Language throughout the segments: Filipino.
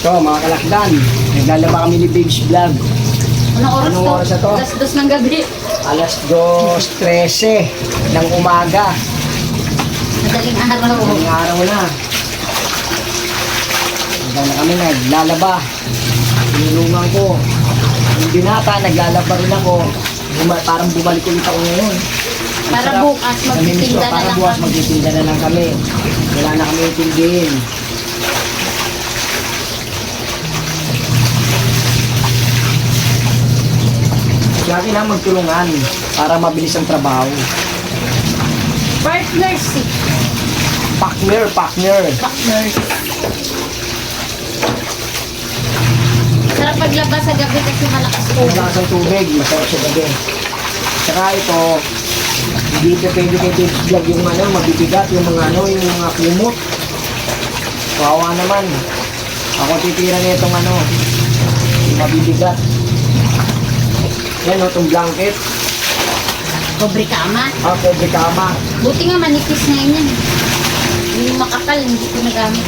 Ito mga kalakdan, naglalaba kami ni Babes Vlog. Anong oras na to? Alas 2 ng gabi. Alas 2:13 ng umaga. Madaling araw. Ngayong araw na. Hanggang na kami naglalaba. Tinulungan ko. Yung binata, naglalaba rin ako. Parang bumalik ulit ako ngayon. Ang Para sarap. bukas, magtitinda na Para lang bukas kami. magtitinda na lang kami. Wala na kami itindihin. Lagi lang magtulungan para mabilis ang trabaho. Partners eh. Partner. Partners. Sarap paglaba sa gabi kasi malakas Ang ulan. lakas ng tubig, masarap sa gabi. Saka ito, hindi pa pwede kay Babes Vlog yung mabibigat, yung yung mga kumot. Kawawa naman. Ako titira na itong yung mabibigat. Yan itong blanket. Kobre kama. Kobre kama. Buti nga manipis na yun yan. Yung makapal, hindi ko nagamit.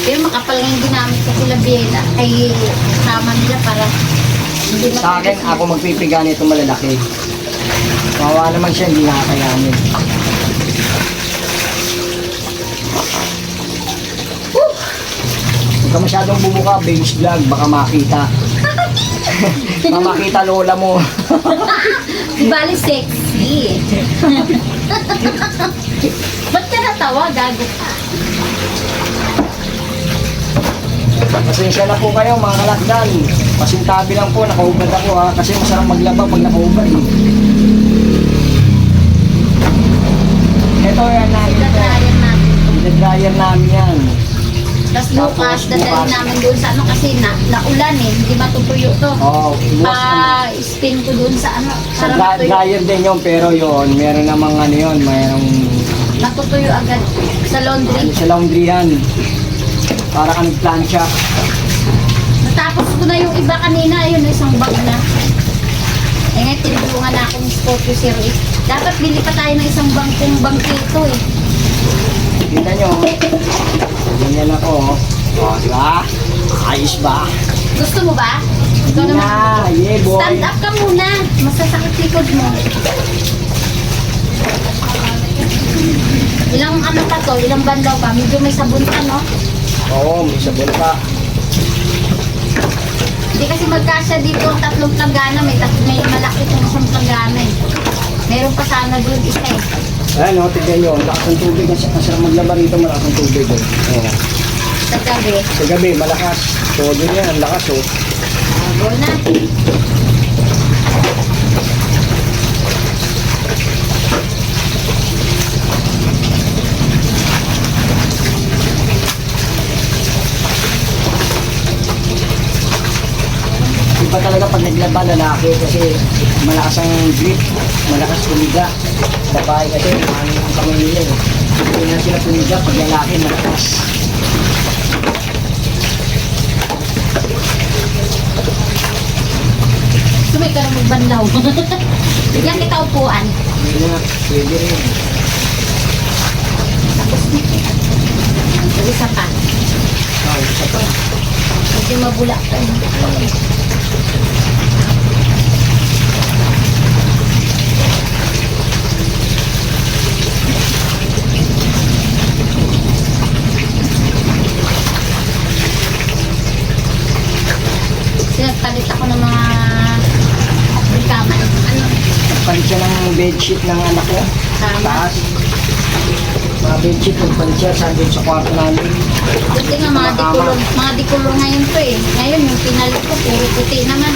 Pero makapal nga yung ginamit ko sila Biela. Ay kama nila para hindi Sa akin, ako magpipiga nito malalaki. Kawawa naman siya, hindi nakakayanin. Huwag ka masyadong bumuka, Babes Vlog, baka makita. Baka makita lola mo. Bali sexy. Ba't ka natawa? Gago ka. Pasensya na po kayo mga kalakdan. Pasintabi lang po, nakaubad ako ha. Kasi masarap maglaba pag nakaubad eh. Ito yan namin. Dadryan natin. Dryer namin yan. Tapos Tapos bukas, dadalhin bukas. namin doon sa kasi naulan eh. Hindi matutuyo to. Oo, Spin ko doon sa sa para matuyo. dryer din yun, pero yun, meron namang mayroong Matutuyo agad sa laundry. sa laundry yan. Para kang plancha. Natapos ko na yung iba kanina. Ayun, isang bag na. Eh ngayon, tinulungan na akong Scorpio Series. Dapat bili pa tayo ng isang bangkito eh. Kita nyo, ganyan ako. O, di ba? Ayos ba? Gusto mo ba? Ikaw Hindi naman. na, yeah boy. Stand up ka muna. Masasakit likod mo. Ilang pa to? Ilang bandaw pa? Medyo may sabon pa, no? Oo, may sabon pa. Hindi kasi magkasya dito ang tatlong planggana. May malaki itong isang planggana eh. Meron pa sana doon isa eh. Ayan o, tignan nyo, ang lakas ng tubig. Ang sarap maglaba rito, malakas ng tubig. Oo. Sa gabi. Sa gabi, malakas. So, doon yan, ang lakas o. Go na. Iba talaga pag naglaba lalaki kasi malakas ang grip, malakas pumiga. Babae kasi, ano yung kamay nila eh. Hindi na sila pumiga pag lalaki, malakas. Sumay ka na magbandaw. Bigyan kita upuan. Hindi na, pwede rin. Tapos na. Isa pa. Isa pa. Medyo mabula ka. Sinagpalit ako ng mga rikaman. Ano? Nagpalit siya ng bedsheet ng anak ko. Tama. Taas. Mga bedsheet, nagpalit siya sa doon sa kwarto namin. Buti nga mga dikulong ngayon to eh. Ngayon yung pinalit ko, puro puti naman.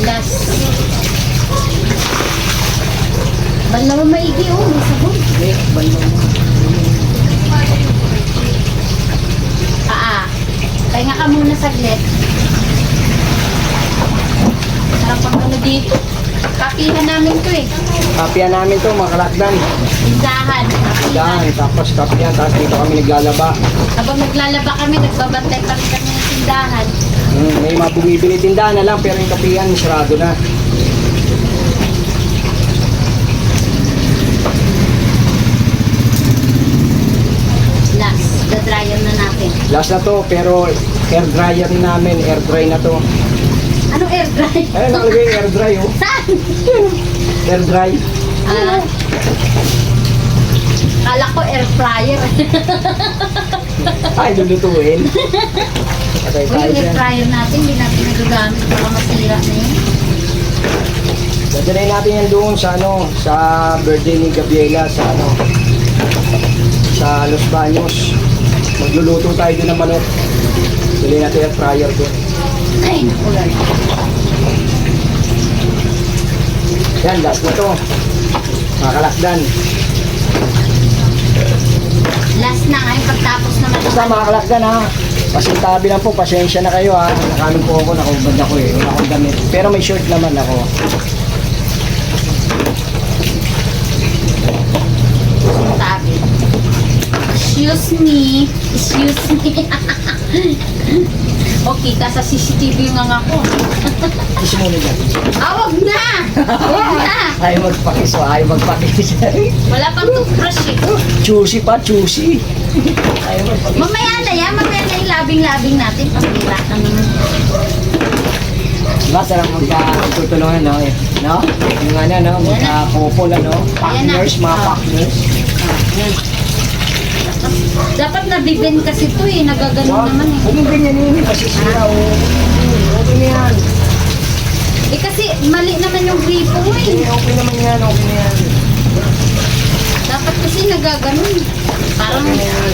Last. Banlaw maigi oh, may sabon. Hindi, balo mo. Pahinga ka muna saglit. Sarap ang ano dito. Kapihan namin to eh. Kapihan namin to, mga kalakdan. Tindahan. Kapihan. Yan, tapos kapihan, tapos dito kami naglalaba. Habang naglalaba kami, nagbabantay pa rin kami ng tindahan. May mga bumibili tindahan na lang, pero yung kapihan, sarado na. Last, the dryer na natin. Last na to, pero air dryer namin, air dry na to. Anong air dry? Ayun, nakalagay yung air dry, oh. Saan? Air dry. Ah. Kala ko air fryer. Ay, lulutuin. Patay Uy, tayo yung air dyan. fryer natin, hindi natin nagagamit. Baka masira na yun. Dadalhin natin yan doon sa ano, sa birthday ni Gabriela sa ano, sa Los Baños. Magluluto tayo doon ng manok. Dali natin yung fryer doon. Ay, nakulan. Yan, last na to. Mga kalakdan. Last na ngayon, pagtapos naman. Basta mga kalakdan ha. Pasintabi lang po, pasensya na kayo ha. Nakamin po ako, nakubad ako eh. Wala akong damit. Pero may short naman ako. Tabi. Excuse me. Excuse me. Okay, sa CCTV yung nga ako. Kiss muna dyan. Awag na! Awag na! Ayaw magpakis, ayaw magpakis. Wala pang toothbrush eh. Choosy pa, choosy. Ayaw magpakis. Mamaya na yan, mamaya na yung labing-labing natin. Pagkila ka naman. Diba, sarang magkatutulungan, no? No? Yung ano, no? Magka-couple, ano? Partners, mga partners. Dapat nabibin kasi ito eh, nagaganon naman eh. Huwag yung ganyan yun, kasi sila, okay na yan. Eh kasi mali naman yung gripo mo eh. Okay naman yan, okay na yan. Dapat kasi nagaganon. Parang Okay na yan.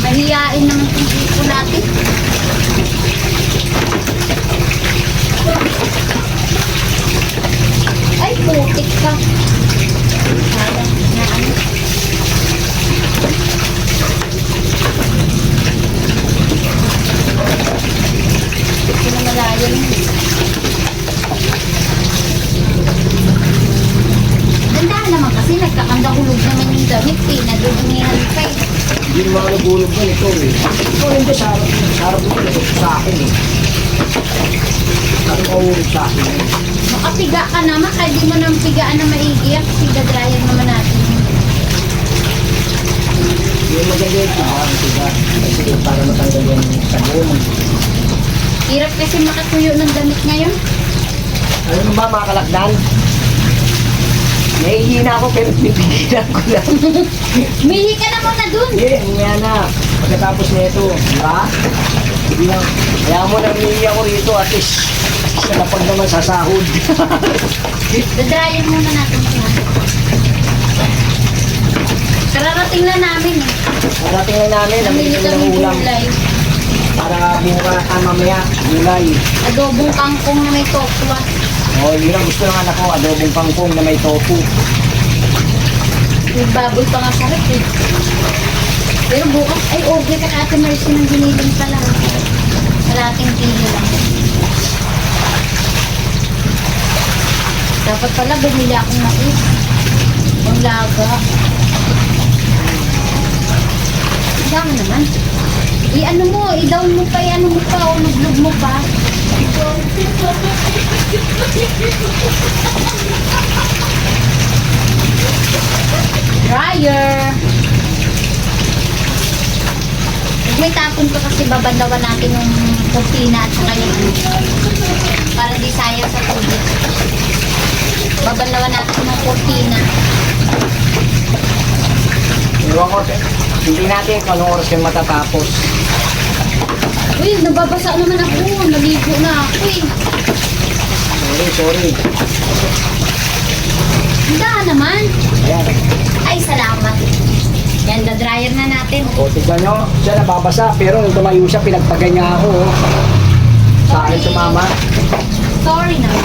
mahihain naman yung gripo natin. Ay, putik ka. Parang na ano. Ito na malayan. Ganda naman kasi nagkakandahulog naman yung damit eh. Nadudumihan pa eh. Hindi naman nagulog mo ito eh. Ito hindi, sarap mo ito sa akin eh. Sarap mo sa akin eh. Makapiga ka naman, kaya di mo nang pigaan na maigi kasi gadrayan naman natin. Yung maganda yung tiga. Kasi para matanggal yung sabon. Hirap kasi makatuyo ng damit ngayon. Ano ba mga kalakdan? Nahihina ako pero pipigilan ko lang. Mihi ka na muna dun. Hindi, umaya na. Pagkatapos na ito, di ba? Hindi lang. Kaya mo nang hihi ako rito at least sa lapag naman sa sahod. Dadrayan muna natin siya. Kararating na namin eh. Narating lang namin, namili Namili kami kami ng ulam. gulay. Para buka mamaya, gulay. Adobong kangkong na may tokwa. O, yun ang gusto ng anak ko, adobong kangkong na may tofu. May baboy pa nga sarap eh. Pero bukas, ay order ka Ate Mercy ng giniling pala. Kalating kilo lang. Dapat pala bumili akong mais. Ang laga. Dami naman. I-ano mo, i-down mo pa, i-ano mo pa, o nag-vlog mo pa. Dryer. Huwag may tapon ko kasi babandawan natin yung kurtina at saka yung ano. Para di sayang sa tubig. Babandawan natin yung kurtina. Iwan ko, hindi natin kung anong oras kayo matatapos. Uy, nababasa naman ako. Naligo na ako eh. Sorry. Handa naman. Ayan. Ay, salamat. Yan, dryer na natin. O, tignan nyo, siya nababasa, pero nung tumayo siya, pinagpagay niya ako. Oh. Sa akin sumama. Sorry naman.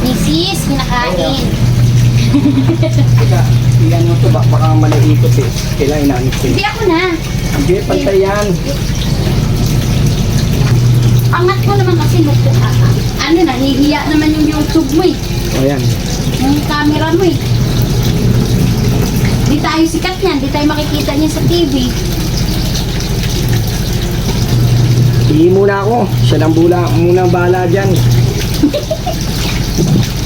Misis, kinakain. Teka, iyan mo ito, baka maliikot eh. Kailangan inaanit ko. Hindi ako na. Hindi, pantay yan. Angat ko naman kasi nuko ka. Ano na, Nahihiya naman yung YouTube mo eh. Ayan. Yung camera mo eh. Di tayo sikat niyan, di tayo makikita niya sa TV. Hindi muna ako. Siya lang muna bahala dyan.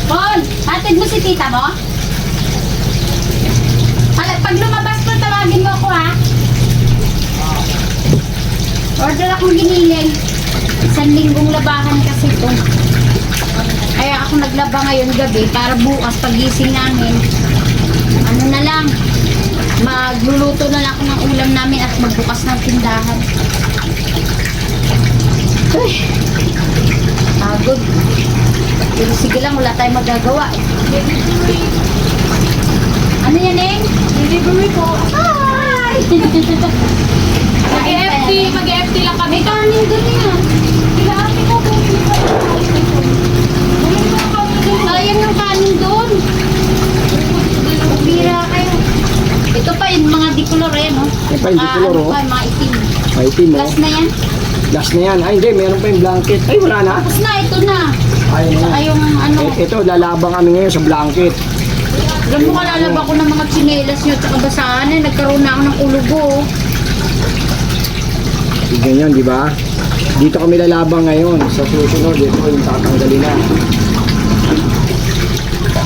Paul, hatid mo si tita mo? Pag lumabas mo, tawagin mo ako ha. Order akong giniling. 1 linggong labahan kasi ito. Kaya ako naglaba ngayon gabi para bukas pagising namin. Ano na lang, magluluto na lang ako ng ulam namin at magbukas ng tindahan. Ay, pagod. Pero sige lang, wala tayong magagawa eh. Ano yan eh? Delivery po. Hi! Mag-FT lang kami. May kanin doon yan. Kailangan ko po. Sayang yung kanin doon. Bira kayo. Ito pa yung mga dicolor eh, no? Ito pa yung dicolor, Ano oh. pa, mga itim. May team mo. Last na yan. Last na yan. Ay, hindi. Meron pa yung blanket. Ay, wala na. Tapos na, ito na. Ay, Saka yung ano, Ito, lalabang kami ngayon sa blanket. alam mo kalalaba ko ng mga tsinelas nyo at saka basahan eh. Nagkaroon na ako ng ulugo. Oh. Ganyan, di ba? Dito kami lalabang ngayon. Sa susunod, ito yung tatanggalin na.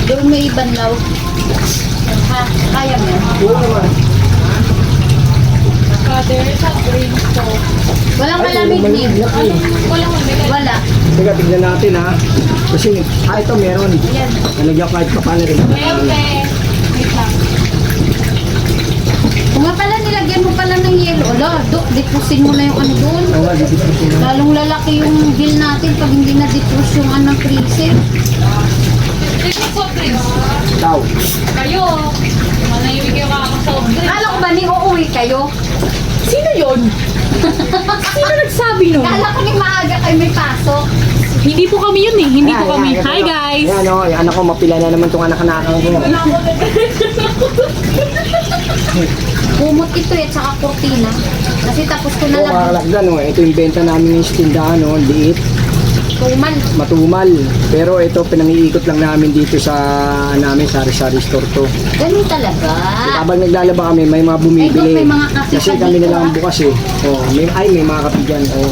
Doon may banlaw. Ha, kaya mo yan. Oo naman. Father, sa green po. Walang malamig Ay, din. malaki. Walang mabigat. Wala. Teka, tignan natin ha. Kasi, ito meron. Yan. Nalagyan kahit pa paano rin. Mayroon wait lang. Kung nga pala nilagyan mo pala ng yelo, ala, dipusin mo na yung ano doon. Oo nga, dito po sila. Lalong lalaki yung bill natin pag hindi na dipus yung anong freezer. Ito po, Prince. Daw. Kayo. Manahimik kayo kakasob. Kala ko ba ni uuwi kayo? Sino yun? Sino nagsabi nun? Kala ko ni maaga kayo may pasok. Hindi po kami yun eh. Hindi Ayan, po kami. ayan, Hi ito. guys. Ayan o, yung anak ko mapila na naman itong anak-anakan ko. Kumot ito eh, tsaka kurtina. Kasi tapos ko na Oo, lang kakalakdan o. Ito yung benta namin ng tindahan o, liit, tumal. matumal. Pero ito, pinangiikot lang namin dito sa sari-sari store to. Ganun talaga. Habang naglalaba kami, may mga bumibili. Ay, may mga kape Kasi pa kami dito, na lang ah. bukas eh. Oh, may mga kape dyan. Oh.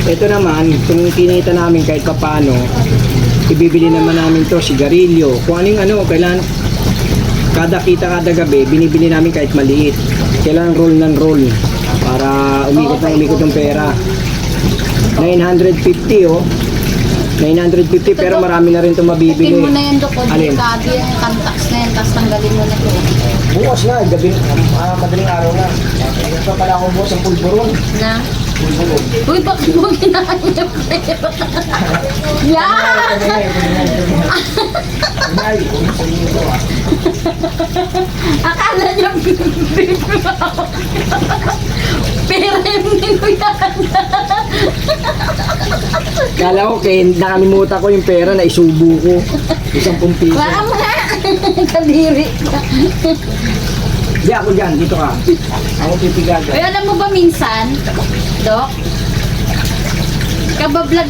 Ito naman, kung kinita namin kahit papano, ibibili naman namin to, sigarilyo. Kung anong ano, kailan kada gabi, binibili namin kahit maliit. Kailangan roll ng roll para umikot ng pera. 950 oh. 950 pero marami na rin itong mabibili. Tipin mo na yan doon. Alin? Kabi yung contacts na yan, tapos tanggalin mo na ito. Bukas na, gabi, madaling araw na. Ito pala akong bukas ang pulburon. Na? Pulburon. Uy, bakit mo ginaan yung pera? Yan! Ay, Akala niya bibili mo ako. Pera yung ninuyan. kala ko kaya nakalimutan ko yung pera na isubo ko. 10 piso. Wala mo na. Kadiri ka. Di ako dyan, dito ka. Ako pipigagan. Uy, alam mo ba minsan, Dok? Kabablag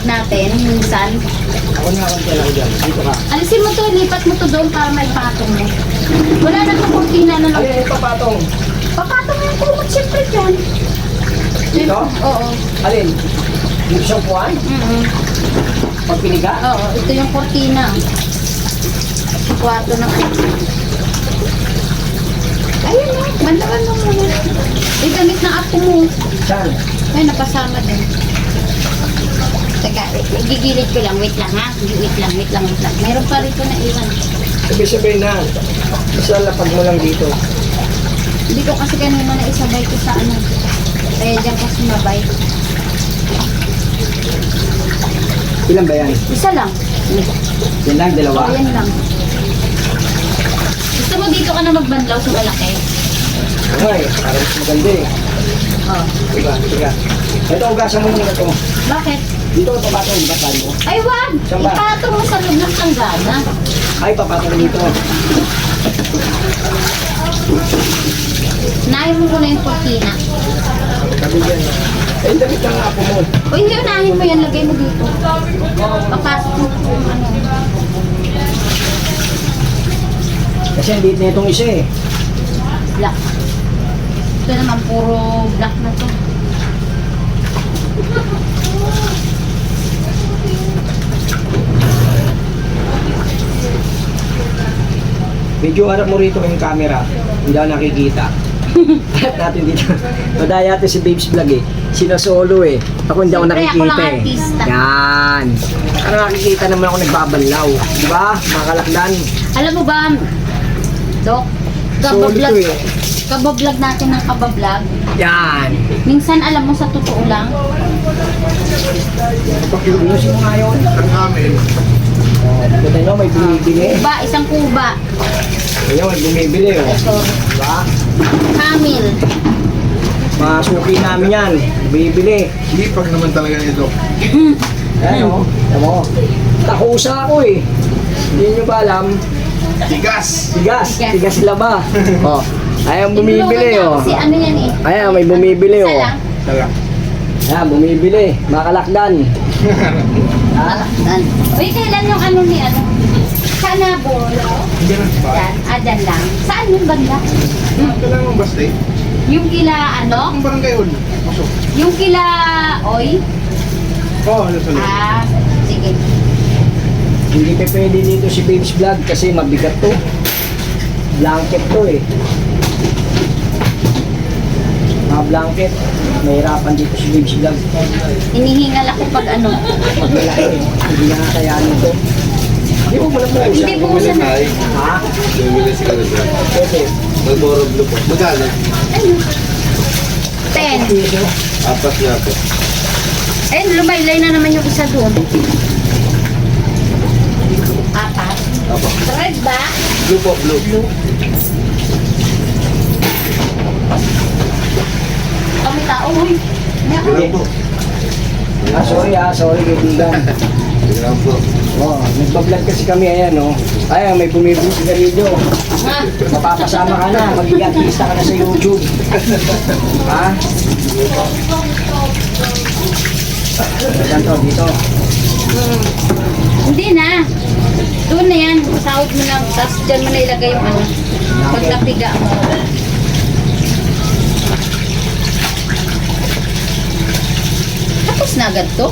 natin, minsan. Ako na ako talaga dyan, dito ka. Alisin mo to, lipat mo to doon para may patong mo. Wala na itong kurtina na lang. Alin ito patong? Papatong yung kumot siyempre dyan. Dito? Oo. Alin? Dito siyang puwan? Pagpiniga? Oo, ito yung kurtina. Kwarto na ayun o, bandawan mo muna. Ay, gamit na apo mo. Saan? Ay, napasama din. Teka, gigilid ko lang. Wait lang ha. Wait lang. Meron pa rito na iwan. Sabi-sabihin na. Isa lapag mo lang dito. Hindi ko kasi kanina na isabay ko sa ano. Kaya dyan ko sumabay. Ilan ba yan? Isa lang. Yan lang, dalawa. Oo, yan lang. Gusto mo dito ka na magbanlaw sa malaki? Ay, parang mas maganda eh. Oo. Diba? Tiga. Ito, ugasan mo muna ito. Bakit? Dito, papatong, di ba tayo mo? Ay, wag! Saan ba? Ipatong mo sa loob ng tanggana. Ay, papatong dito. Nahin mo muna yung kurtina. Sabi dyan. Ay, damit ng apo mo. O hindi, unahin mo yan. Lagay mo dito. Papasok mo kung ano. Kasi ang liit na itong isa eh. Black. Ito naman puro black na to. Medyo harap mo rito yung camera. Hindi ako nakikita. Harap natin dito. Madaya natin si Babes Vlog eh. Sinasolo eh. Ako hindi ako Siyempre, ako nakikita lang eh. artista. Yan. Ano nakikita naman ako nagbabanlaw. Di ba? Mga kalakdan. Alam mo ba, Dok? Solid Kabablog, to eh. kabablog natin ng kabablog. Yan. Minsan alam mo sa totoo lang, Pakiusin mo nga yun. Ang amin, Oh, kita nyo, may bumibili. kuba, isang kuba. Ayun, may bumibili oh. Ito, Diba? camel. Mga suki namin yan. Bumibili. hipag naman talaga nito. Ayan o. Ayan mo. Takusa ako eh. Hindi nyo ba alam? Tigas! Tigas. Tigas. Tigas sila ba? Oh. Ayan bumibili Tinulungan niya oh. Kasi ano yan eh. Ayan, may bumibili Isa oh. lang. Tala. Ayan, bumibili. Mga kalakdan. Ha? Dan. Uy, kailan yung ano ni ano? Kanabol. Hindi na ba? Yan, dyan lang. Saan yung banda? Kailangan mong basta eh. Yung kila ano? Ang barangay hall. Pasok. Yung kila oy? Oo, ano sa loob? Ah, sige. Hindi pa pwede dito si Babes Vlog kasi mabigat to. Blanket to eh. Mga blanket. Mahirapan dito si Babes Vlog. Hinihingal ako pag ano. Pag malaki, hindi na kakayanin to. Hindi mo pala po Hindi po Bumili sa na eh. Ha? Bumili si Kalisa. Pwede. Nagborog blue po. Magkano? 10. Piso. Apat nga po. Eh, lumaylay na naman yung isa doon. Apat. Apo. Red ba? Blue po, blue. Kami tao, uy. Ilan po? Sorry kaibigan. Ilan po? Oh, nagbablog kasi kami, ayan oh. Ayan, may bumibili sigarilyo. Ah, Mapapasama ka na, magiging artista ka na sa YouTube. Ha? Ayan to, dito. hindi na. Doon na yan. Sahod mo lang. Tapos dyan mo na ilagay yung ano. Pag napiga mo. Tapos na agad to.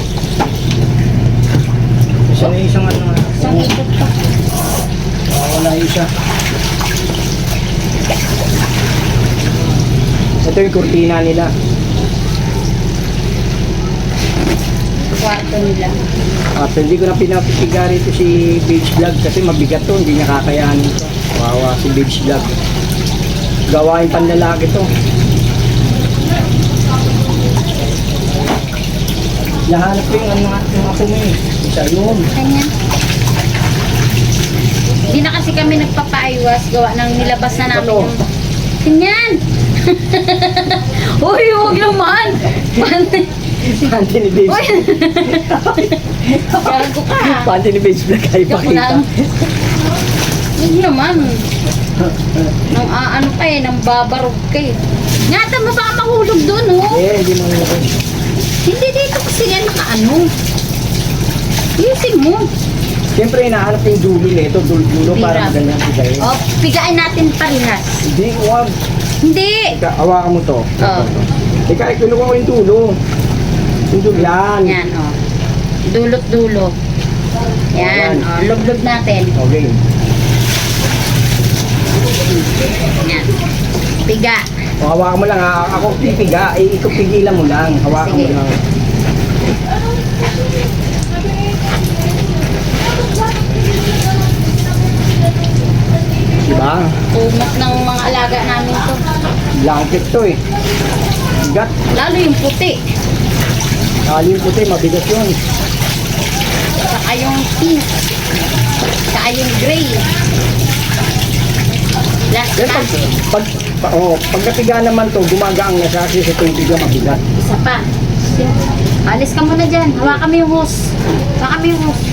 Isa na isang ano. Isang ikot pa. Wala isa. Ito yung kurtina nila. Kwarto nila. At hindi ko na pinapipiga rito si Babes Vlog kasi mabigat to, hindi niya kakayanin to. Wawa si Babes Vlog. Gawain panlalaki to. Nahanap ko yung ano yung ako mo eh. Isa yun. Kanya. Hindi na kasi kami nagpapaiwas. Gawa ng nilabas na namin Ito. yung... Ganyan! Uy, huwag naman! Panty ni Babes. Uy! Gago ka! Panty ni Babes Vlog ay Joke pakita. lang. Huwag naman. Nang ano ka eh, nang babarog ka eh. Ngata mo baka mahulog doon, oh. Eh, hindi mo yun. Hindi dito kasi yan nakaano. Ayusin mo. Siyempre, hinahanap yung dulo nito, dulo para Hirap. magandang bigay. O, pigain natin parehas. Hindi, huwag. Hindi! Hawakan mo to. Oh. Ika, kinuha ko yung dulo. Yung dulo, yan. Yan, o. Dulot-dulo. Yan, Ayan. o. Lublob natin. Okay. Yan. Piga. O, hawakan mo lang ha. Ako pipiga. Eh, ikaw pigilan mo lang. Hawakan Sige. mo lang. Diba? Umot ng mga alaga namin to. Blanket to eh. Bigat. Lalo yung puti. Kali yung puti, mabigat yun. Saka yung pink. Saka yung gray. Last Yan, na. pag napiga naman to, gumagaang na siya kasi sa tubig na mabigat. Isa pa. Alis ka muna dyan. Hawakan mo yung hose. Hawakan mo yung hose.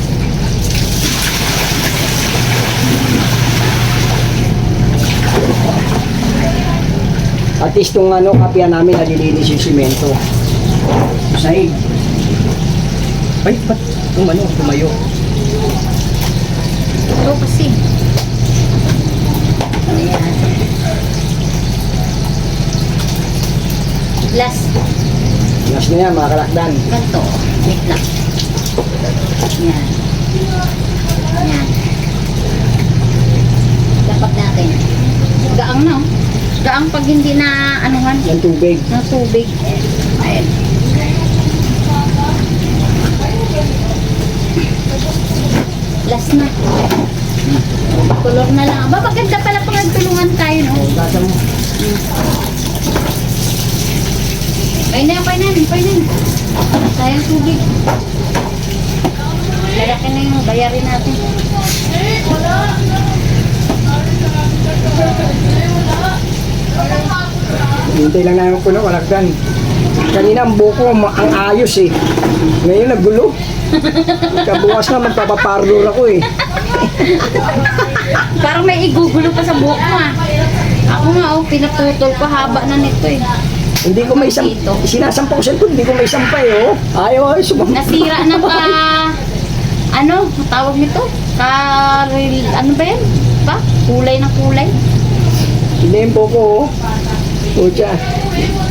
At least yung ano, kapya namin nalilinis yung simento. Sahig. Ay, ba't tumayo? Ito kasi. Ayan. Last. Last na yan, mga kalakdan. Ganito. Wait lang. Yan. Yan. Dapat natin. Gaang na, oh. Gaang pag hindi na, anuhan, Yung tubig. na tubig. Ayan. Last na. Kulor na lang. Ba, maganda pala pag nagtulungan tayo, no? O, gasa mo. Pay na. Sayang tubig. Lalaki na yung bayarin natin. Hintay lang namin puno, kalakdan. Kanina ang buko, ang ayos eh. Ngayon nagulo. Kabukas na, magpapaparlor ako eh. Parang may igugulo pa sa buhok mo, ah. Ako nga, oh, pinaputol ko, haba na nito eh. Hindi ko may sinasampa ko sa likod, hindi ko may sampay oh. Ayaw, Nasira ng ano, tawag nito? Ano ba yan? Kulay na kulay? Hindi yung buko oh. Pucha.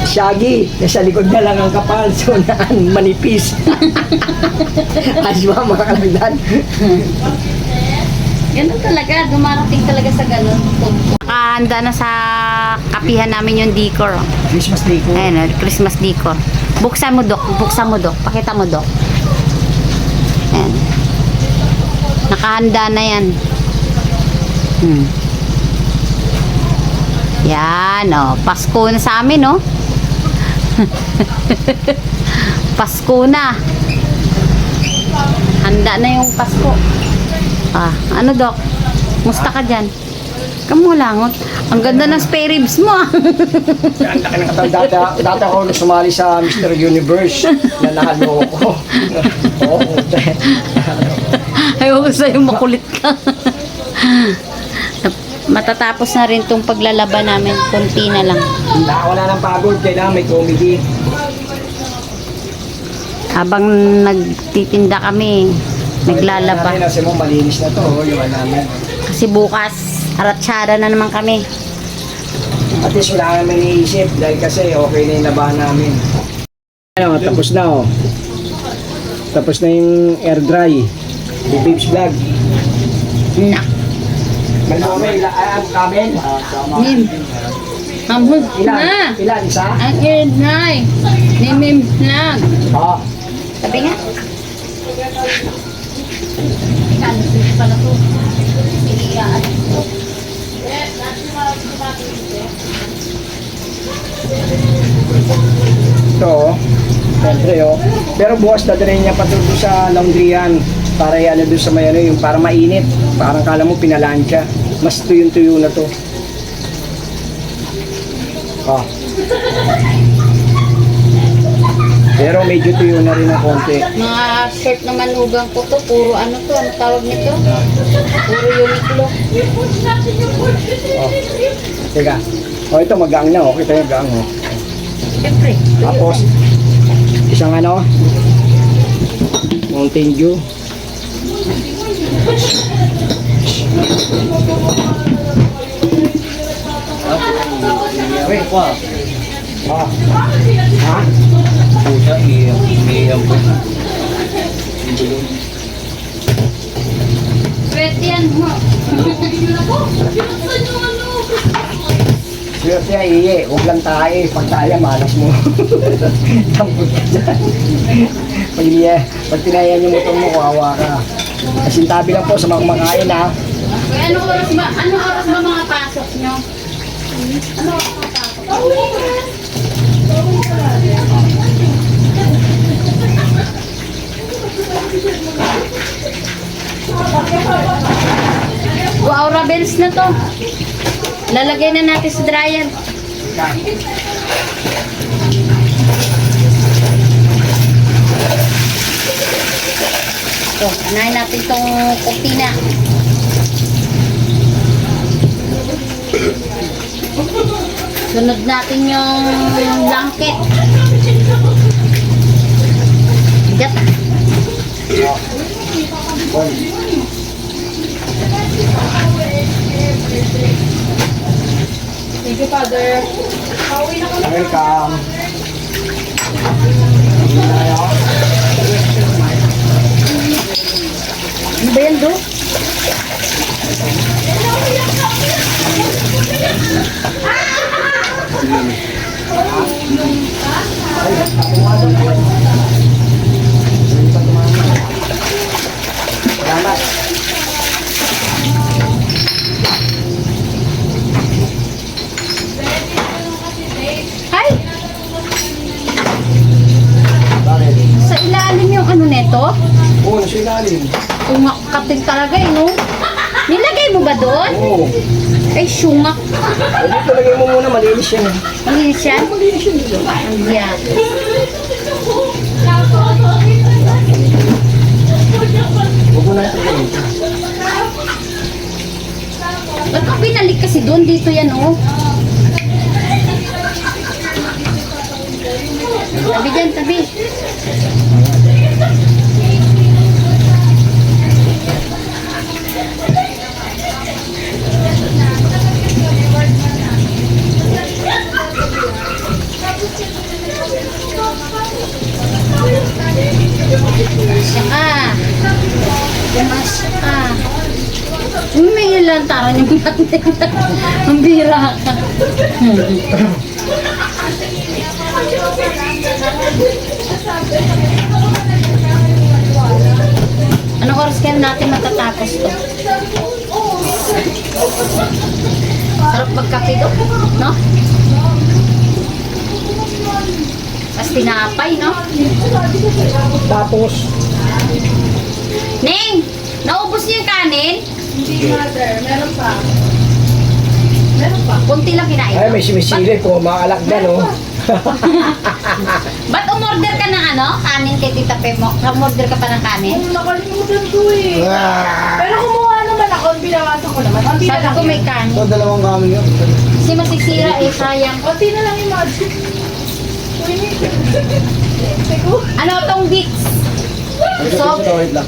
Shaggy, nasa likod na lang ang kapal, so naan, manipis. Aswa mga kalagdan. Ganun talaga, dumarating talaga sa ganun. Nakahanda na sa kapihan namin yung decor. Oh. Christmas day ko. Ayan, oh, Christmas decor. Buksan mo, Dok. Pakita mo, Dok. Ayan. Nakahanda na yan. Yan, oh. Pasko na sa amin, oh. Pasko na. Handa na yung Pasko. Ano, Dok? Musta ka dyan? Kamulangot. Ang ganda ng spare ribs mo, ah. Ang laki ng katawan. Dati ako nung sumali sa Mr. Universe. Nanalo ko. Oo. Ayoko sa'yo, makulit ka. Matatapos na rin tong paglalaban namin. Kunti na lang. Wala nang pagod. Kailangan may comedy. Habang nagtitinda kami, naglalaba. Kasi mo malinis na to. Yung namin. Kasi bukas, aratsada na naman kami. At least wala naman iniisip. Dahil kasi okay na yung labahan namin. Ano, tapos na oh. Tapos na yung air dry. Yung babes vlog. Na. Magmamay, kamen. Nim. Amhul Ilan? na. Ilan? Isa? Ang nai. Nimim vlog. Oo. Sabi nga. Ito oh. Siyempre oh. Pero bukas dadalhin niya pa doon sa laundryan para ano doon sa may ano yung para mainit. Parang kala mo pinalansya. Mas tuyo-tuyo na to. Oh. Pero medyo tuyo na rin ng konti. Mga shirt na manugang ko to, puro ano to, ano tawag nito? Puro Uniqlo. Oh. Teka. Oh, ito magaang na oh. Kita yung gaang oh. Siyempre. Tapos isang ano Mountain Dew. Wait, pa. Ah. Ha? Puta, iyam po. Pwede yan mo. Swerte ay iye, huwag lang tayo. Pag tayo, malas mo. Tampot ka dyan. Pag tinayan yung motor mo, kawawa ka. Kasintabi lang po sa mga kumakain ha. Anong oras ba mga pasok nyo? Ano oras mga pasok? Wow, Rabels na to. Lalagay na natin sa dryer. So, anahin natin tong kurtina. Sunod natin yung blanket. Bigat. Thank you, Father. Welcome. Ano ba yan, Do? Salamat. Ay! Bakit? Sa ilalim yung ano neto? Oo, nasa ilalim. Umakating talaga eh, no? Nilagay mo ba doon? Oo. Ay, syunga. Eh, dito lagay mo muna, malinis yan. Malinis yan? Malinis yan dito. Ayan. Huwag mo na ito ganun. Ba't ka binalik kasi doon? Dito yan, oh. Tabi dyan, tabi. Masya ka. Masya ka. May ilantaran yung natin. Ang bira ka. Anong oras kaya natin matatapos to? Sarap magkape do, no? Tapos tinapay, no? Tapos, Ning! Naubos niyo yung kanin? Hindi, Mother. Meron pa. Kunti lang kinain. ay may simisili po, maalak na, no? Ba't umorder ka ng ano? Kanin kay Tita Pemo? Umorder ka pa ng kanin? Nakalimutan ko eh. Ah! Pero kumuha naman ako. Binawasan ko naman. Ang Sabi ko may kanin. Ito, dalawang kami yun. Kasi masisira eh, sayang. Konti na lang yung magic. Ano tong Vicks? Busog? Wait lang.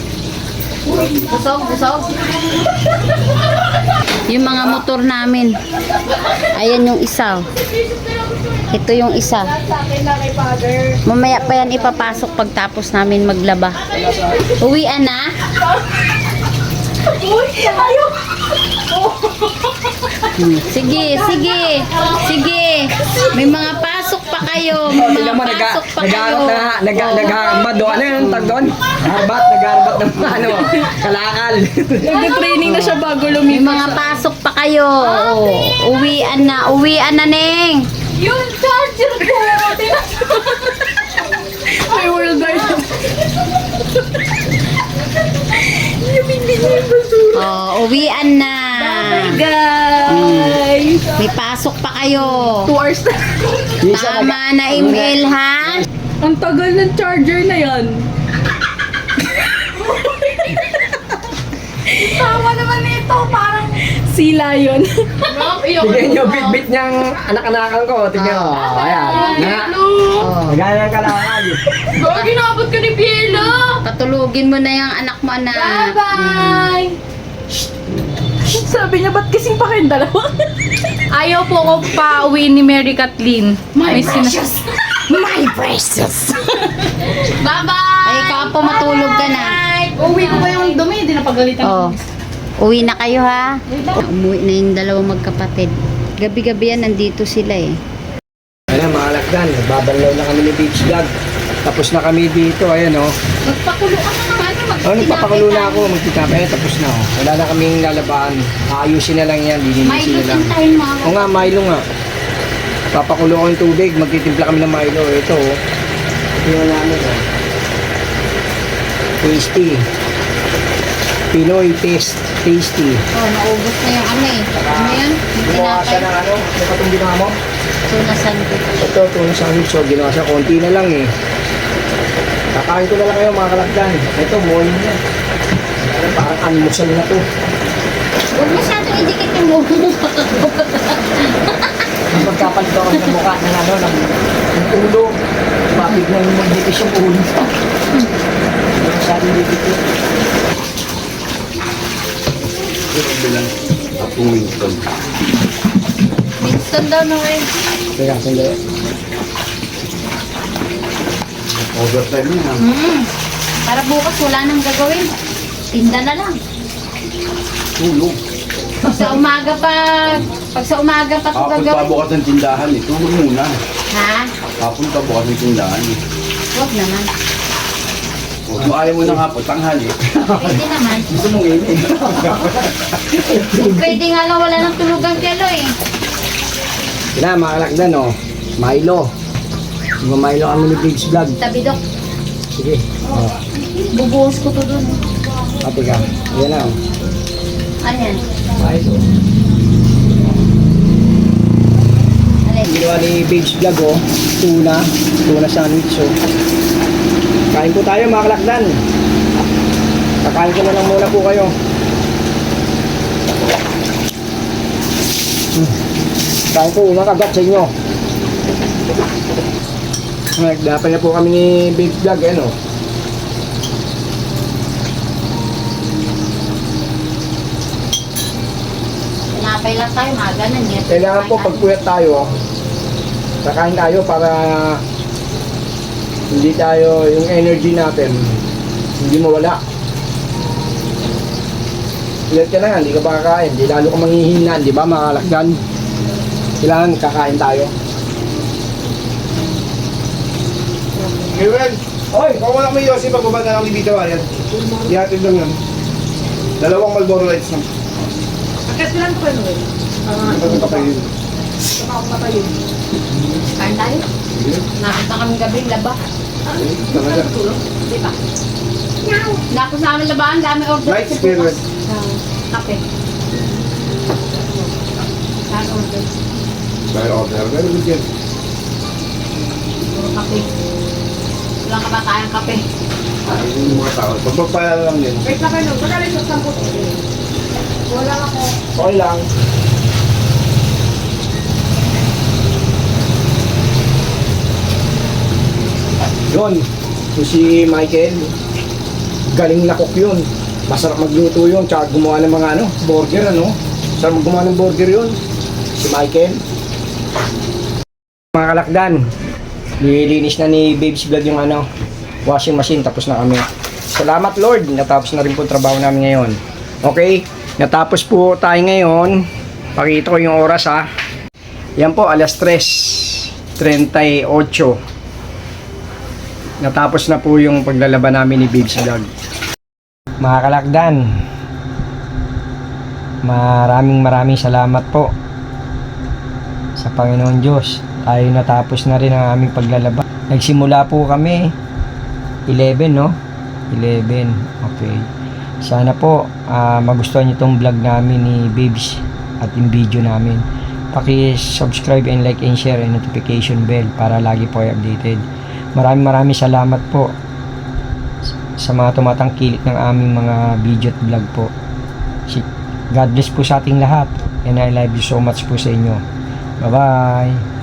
Busog? Busog? Yung mga motor namin. Ayan yung isa. Ito yung isa. Sa akin na kay Father. Mamaya pa yan ipapasok pagtapos namin maglaba. Uwian na? Uy, ayaw. Sige, sige. Sige. May mga pasok pa kayo. May mga pasok pa kayo. Nag-harbat doon. Ano yung tag doon? Nag-harbat ng ano, kalakal. Nag-training na siya bago May lumipas. mga pasok pa kayo. Oh, uwian na. Uwian na, Neng. Yung charger ko. May world guard. Oh, uwian na. Guys. May pasok pa kayo. 2 hours na. Tama na, email, ha? Ang tagal ng charger na yan. Tama naman nito. Parang sila yun. Tignan nyo, bit-bit niyang anak-anakan ko. Tignan nyo. Ayan. Oh, Gaya ng kalakal. Baka ginabot ka ni Piela. patulugin mo na yung anak mo na. Bye-bye! Sabi niya, ba't kasing pa kayong dalawa? Ayaw po ko pa-uwi ni Mary Kathleen. My May precious. My precious. Bye-bye! Ay, ikaw po matulog ka na. Uwi ko pa yung dumi, hindi na pagalitan. Oh. Uwi na kayo, ha? Umuwi na yung dalawang magkapatid. Gabi-gabi yan, nandito sila eh. Ayan, mga alakdan. Babalaw na kami ni Beach Vlog. Tapos na kami dito. Ayan, oh. Magpakulo ka na naman. Oh, nagpapakulo na ako. Magtitap. Ayan, tapos na. Oh. Wala na kaming lalabaan. Aayusin na lang yan. May Lilinisin na lang. lusintahin mo. Oo nga, Milo nga. Papakulo ko yung tubig. Magtitimpla kami ng Milo. Ito, oh. Ito yung namin, oh. Tasty. Pinoy tasty. Oh, naubos na yung ano eh. Ano yan? Yung Ginawa siya tinapay. ng ano? Ano pa itong ginawa mo? Tuna sandwich. Ito, itong sandwich. So, ginawa siya. Konti na lang eh. Kakain ko na lang kayo mga kalakdan. Ito, morning na. Ano, parang almusal na to. Huwag masyadong idikit yung mukha mo. Magkapalit ako ng mukha ng ano, ng ulo. Mabiglang magdikis yung ulo. masyadong dito. Winston daw no eh. Teka, sandali. Overtime yun ha. Para bukas wala nang gagawin. Tinda na lang. Tulog. Pag sa umaga pa ito Hapon pa gagawin. bukas ng tindahan eh. Tulog muna. Ha? Hapon pa bukas ng tindahan eh. Huwag naman. Kung ayaw mo na hapon, tanghali. Pwede naman. Gusto mong ini. Pwede nga lang wala nang tulugan kelo eh. Sila, mga kalakdan, oh. Milo. Mga Milo kami ni Big's Vlog. Tabi dok. Sige. Oh. Bubuhos ko to dun. Pati ka. Ayan na, oh. Ano yan? Ayos, oh. Alin? Ginawa ni Big's Vlog, oh. Tuna. Tuna sandwich, oh. Kain po tayo, mga kalakdan. Kakain ko na lang muna po kayo. Kain po, unang kagat sa inyo. Nagdapan na po kami ni Big Vlog, ano. Pinapay lang tayo, mga ganun yan. Kailangan po pagpuyat tayo, kakain tayo para hindi tayo, yung energy natin, hindi mawala. Puyat ka na, hindi ka pa kakain, hindi lalo ka manghihina, di ba mga kalakdan? Kailangan kakain tayo. Gilwen, oy, kung wala may Yossi, pagbaba na lang ni Vito Ayan. Ihatid lang yan. Dalawang Marlboro Lights lang. Ano pa kayo? Kain tayo. Nakita kami gabi, laba. Talaga. Di ba? Naku sa amin labaan, dami order. Lights, Gilwen. Kape. Saan order? Dahil order. Pero good yan. Puro kape. Walang kabatayang kape. Ay, yung mga tao. Pagpapala lang yan. Okay lang. Yun, yung si Michael, galing na cook yun. Masarap magluto yun, tsaka gumawa ng mga burger, Masarap gumawa ng burger yun, si Michael. Mga kalakdan, nilinis na ni Babes Vlog yung washing machine, tapos na kami. Salamat Lord, natapos na rin po trabaho namin ngayon. Okay, natapos po tayo ngayon. Pakita ko yung oras ha. Yan po, alas 3:38. Natapos na po yung paglalaban namin ni Babes Vlog. Mga kalakdan, maraming salamat po sa Panginoon Diyos. Tayo natapos na rin ang aming paglalaban. Nagsimula po kami 11, no? 11. Okay. Sana po magustuhan niyo tong vlog namin ni Babes at yung video namin. Paki-subscribe and like and share and notification bell para lagi po kayo updated. Maraming salamat po sa mga tumatangkilik ng aming mga video at vlog po. God bless po sa ating lahat and I love you so much po sa inyo. Bye bye.